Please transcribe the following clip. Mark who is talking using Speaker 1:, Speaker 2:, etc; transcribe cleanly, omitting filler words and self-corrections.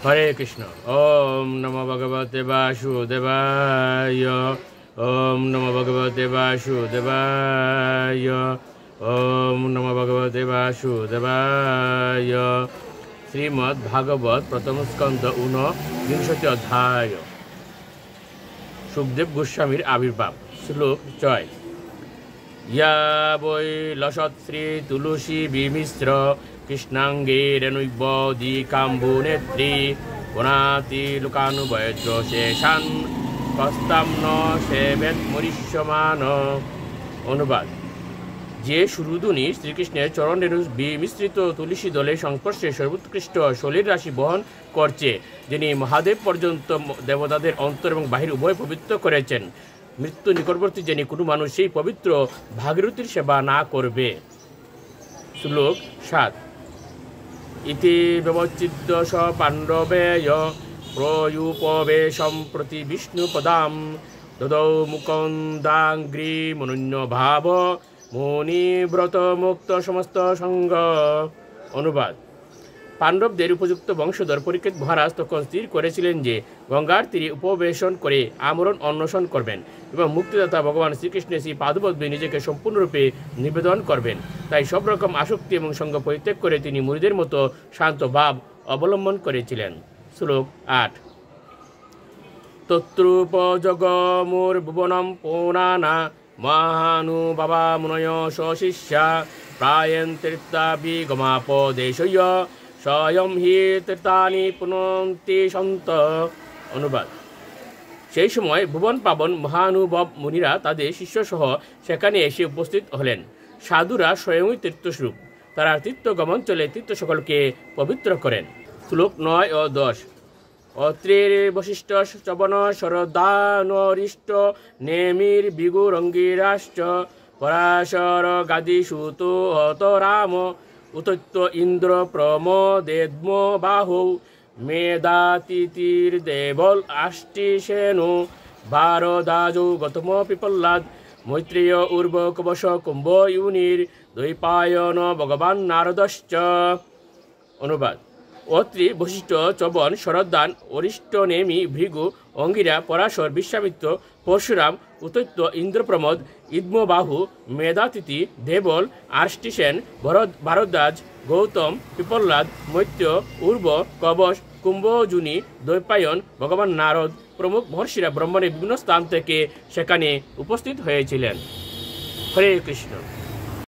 Speaker 1: হরে কৃষ্ণ। ওম নমো ভগবতে বাসুদেবায়। ওম নমো ভগবতে বাসুদেবায়। ওম নমো ভগবতে বাসুদেবায়। শ্রীমদ্ ভাগবত প্রথম স্কন্ধ 49 অধ্যায়। সুখদেব গোস্বামীর আবির্ভাব। শ্লোক 6। ইয়া বৈ লসৎ শ্রী তুলসী বিমিশ্র কৃষ্ণাঙ্গে রেণুবদি কাম্বু নেত্রী পুনাতি লোকানুবৈদ্য শেষান কস্তাম ন সেবেদ মরিষ্যমান। অনুবাদ। যে সুরুদুনি শ্রীকৃষ্ণের চরণ রেণু বিমিশ্রিত তুলসী দলের সংস্পর্শে সর্বোৎকৃষ্ট শরীর রাশি বহন করছে, যিনি মহাদেব পর্যন্ত দেবতাদের অন্তর এবং বাহির উভয় পবিত্র করেছেন, মৃত্যু নিকটবর্তী যিনি কোনো মানুষ সেই পবিত্র ভাগীরথীর সেবা না করবে। শ্লোক 7। ইতি ব্যবচ্ছিদ্য স পাণ্ডবেয় প্রয়ুপবেশম প্রতি বিষ্ণুপদাম দদৌ মুকুন্দাগ্রি মনুন্য ভাব মুনিব্রত মুক্ত সমস্ত সঙ্গ। অনুবাদ। পাণ্ডবদের উপযুক্ত বংশধর পরীক্ষিত মহারাজ তখন স্থির করেছিলেন যে গঙ্গার তীরে উপবেশন করে আমরণ অন্বেষণ করবেন এবং মুক্তিদাতা ভগবান শ্রীকৃষ্ণের শ্রী পাদপদ্মে নিজেকে সম্পূর্ণরূপে নিবেদন করবেন। তাই সব রকম আসক্তি এবং সঙ্গ পরিত্যাগ করে তিনি মুনিদের মতো শান্ত ভাব অবলম্বন করেছিলেন। শ্লোক 8। তত্রুপজগমুর ভুবনম পৌনানা মহানুভাবা মুনয় সশিষ্যা প্রায়ন তীর্থাভিগমাপদেশয় স্বয়ং হি তীর্থানি পুনন্তি সন্ত। অনুবাদ। সেই সময় ভুবন পাবন মহানুভব মুনিরা তাদের শিষ্যসহ সেখানে এসে উপস্থিত হলেন। সাধুরা স্বয়ংই তীর্থস্বরূপ, তারা তীর্থগমন চলে তীর্থ সকলকে পবিত্র করেন। শ্লোক 9 ও 10। অত্রের বশিষ্ঠ চবন শরদানরিষ্ট নেমির বিগুরঙ্গিরাশ্চ পরাশর গাদিসুত হত রাম উতত্য ইন্দ্র প্রমোদেদ্ম বাহু মেধাতিতির দেবল আষ্টিসেনু ভারদাজৌ গতম পিপল্লাদ মৈত্রেয় উর্ব কবশ কুম্ভ ইউনির দ্বৈপায়ন ভগবান নারদশ্চ। অনুবাদ। অত্রি, বশিষ্ঠ, চবন, শরদ্দান, অরিষ্ট, নেমি, ভৃগু, অঙ্গিরা, পরাশর, বিশ্বামিত্র, পরশুরাম, উতৈত্য, ইন্দ্রপ্রমোদ, ইদ্মবাহু, মেধাতিথি, দেবল, আষ্টিসেন, ভারদ্বাজ, গৌতম, পিপল্লাদ, মৈত্র, উর্ব, কবশ, কুম্ভজুনি, দ্বৈপায়ন, ভগবান নারদ প্রমুখ মহর্ষিরা ব্রহ্মাণ্ডের বিভিন্ন স্থান থেকে সেখানে উপস্থিত হয়েছিলেন। হরে কৃষ্ণ।